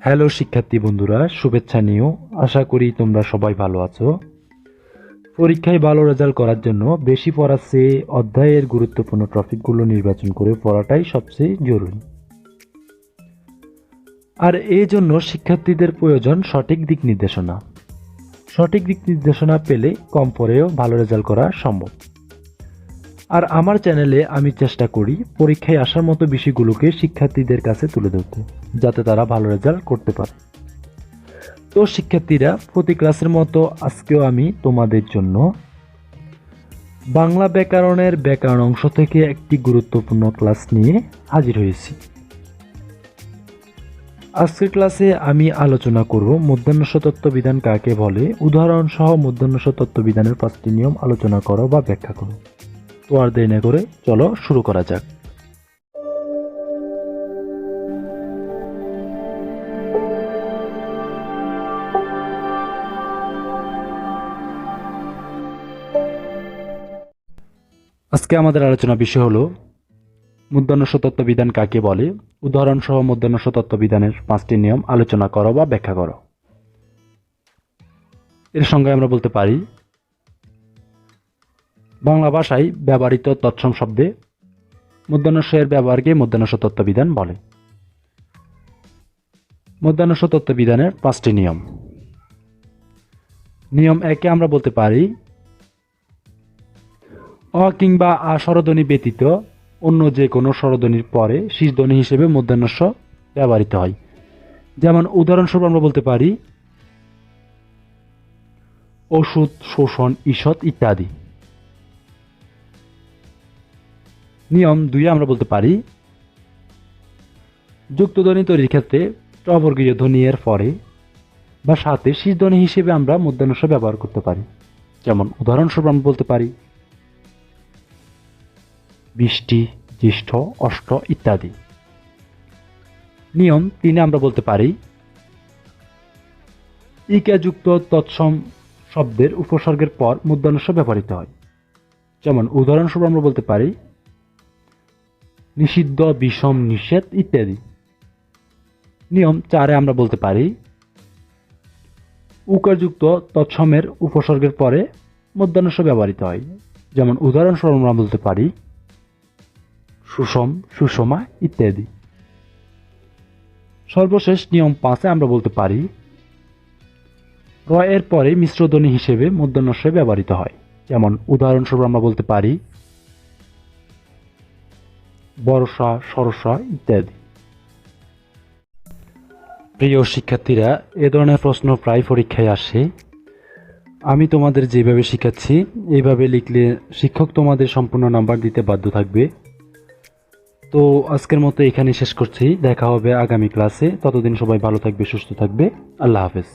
Hello শিক্ষার্থী বন্ধুরা, শুভেচ্ছা নিও। আশা করি তোমরা সবাই ভালো আছো। পরীক্ষায় ভালো রেজাল্ট করার জন্য বেশি পড়ার চেয়ে অধ্যায়ের গুরুত্বপূর্ণ টপিকগুলো নির্বাচন করে পড়াটাই সবচেয়ে জরুরি। আর এই জন্য শিক্ষার্থীদের প্রয়োজন সঠিক দিক নির্দেশনা। সঠিক দিক নির্দেশনা পেলে কম পড়েও ভালো রেজাল্ট করা সম্ভব। আর আমার চ্যানেলে আমি চেষ্টা করি পরীক্ষায় আসার মতো বিষয়গুলোকে শিক্ষার্থীদের কাছে তুলে ধরতে, যাতে তারা ভালো রেজাল্ট করতে পারে। তো শিক্ষার্থীরা, প্রতি ক্লাসের মতো আজকেও আমি তোমাদের জন্য বাংলা ব্যাকরণের ব্যাকরণ অংশ থেকে একটি গুরুত্বপূর্ণ ক্লাস নিয়ে হাজির হয়েছি। আজকের ক্লাসে আমি আলোচনা করব মধ্যাহ্নস তত্ত্ববিধান কাকে বলে, উদাহরণ সহ মধ্যাহ্নস তত্ত্ববিধানের 5টি নিয়ম আলোচনা করো বা ব্যাখ্যা করো। তো আর দেরি না করে চলো শুরু করা যাক। আজকে আমাদের আলোচনা বিষয় হলো মধ্যাহ্নস তত্ত্ববিধান কাকে বলে, উদাহরণ সহ মধ্যাহ্নস তত্ত্ববিধানের 5টি নিয়ম আলোচনা করো বা ব্যাখ্যা করো। এর সঙ্গে আমরা বলতে পারি, বাংলা ভাষায় ব্যবহৃত তৎসম শব্দে মধ্যাহ্নসের ব্যবহারকে মধ্যাহ্নস তত্ত্ববিধান বলে। মধ্যাহ্নস তত্ত্ববিধানের 5টি নিয়ম। নিয়ম 1-এ আমরা বলতে পারি, অ কিংবা আ স্বরধ্বনি ব্যতীত অন্য যে কোনো স্বরধ্বনির পরে শীর্ষধ্বনি হিসেবে মধ্যাহ্নস ব্যবহৃত হয়। যেমন উদাহরণস্বরূপ আমরা বলতে পারি ওষুধ, শোষণ, ঈষৎ ইত্যাদি। নিয়ম 2-এ আমরা বলতে পারি, যুক্তধ্বনি তৈরির ক্ষেত্রে টবর্গীয় ধ্বনি এর পরে বা সাথে শীর্ষধ্বনি হিসেবে আমরা মধ্যাহ্নস ব্যবহার করতে পারি। যেমন উদাহরণস্বরূপ আমরা বলতে পারি বৃষ্টি, জ্যেষ্ঠ, অষ্ট ইত্যাদি। নিয়ম 3-এ আমরা বলতে পারি, ইকাযুক্ত তৎসম শব্দের উপসর্গের পর মধ্যাহ্নস ব্যবহৃত হয়। যেমন উদাহরণস্বরূপ আমরা বলতে পারি নিষিদ্ধ, বিষম, নিষেধ ইত্যাদি। নিয়ম 4-এ আমরা বলতে পারি, উকারযুক্ত তৎসমের উপসর্গের পরে মধ্যাহ্নস ব্যবহৃত হয়। যেমন উদাহরণস্বরূপ আমরা বলতে পারি সুষম, সুষমা ইত্যাদি। সর্বশেষ নিয়ম 5-এ আমরা বলতে পারি, র এর পরে মিশ্র ধ্বনি হিসেবে মধ্যাহ্নস ব্যবহৃত হয়। যেমন উদাহরণস্বরূপ আমরা বলতে পারি বর্ষা, সরসা ইত্যাদি। প্রিয় শিক্ষার্থীরা, এ ধরনের প্রশ্ন প্রায় পরীক্ষায় আসে। আমি তোমাদের যেভাবে শিখাচ্ছি এইভাবে লিখলে শিক্ষক তোমাদের সম্পূর্ণ নাম্বার দিতে বাধ্য থাকবে। তো আজকের মতো এখানে শেষ করছি। দেখা হবে আগামী ক্লাসে। ততদিন সবাই ভালো থাকবে, সুস্থ থাকবে। আল্লাহ হাফেজ।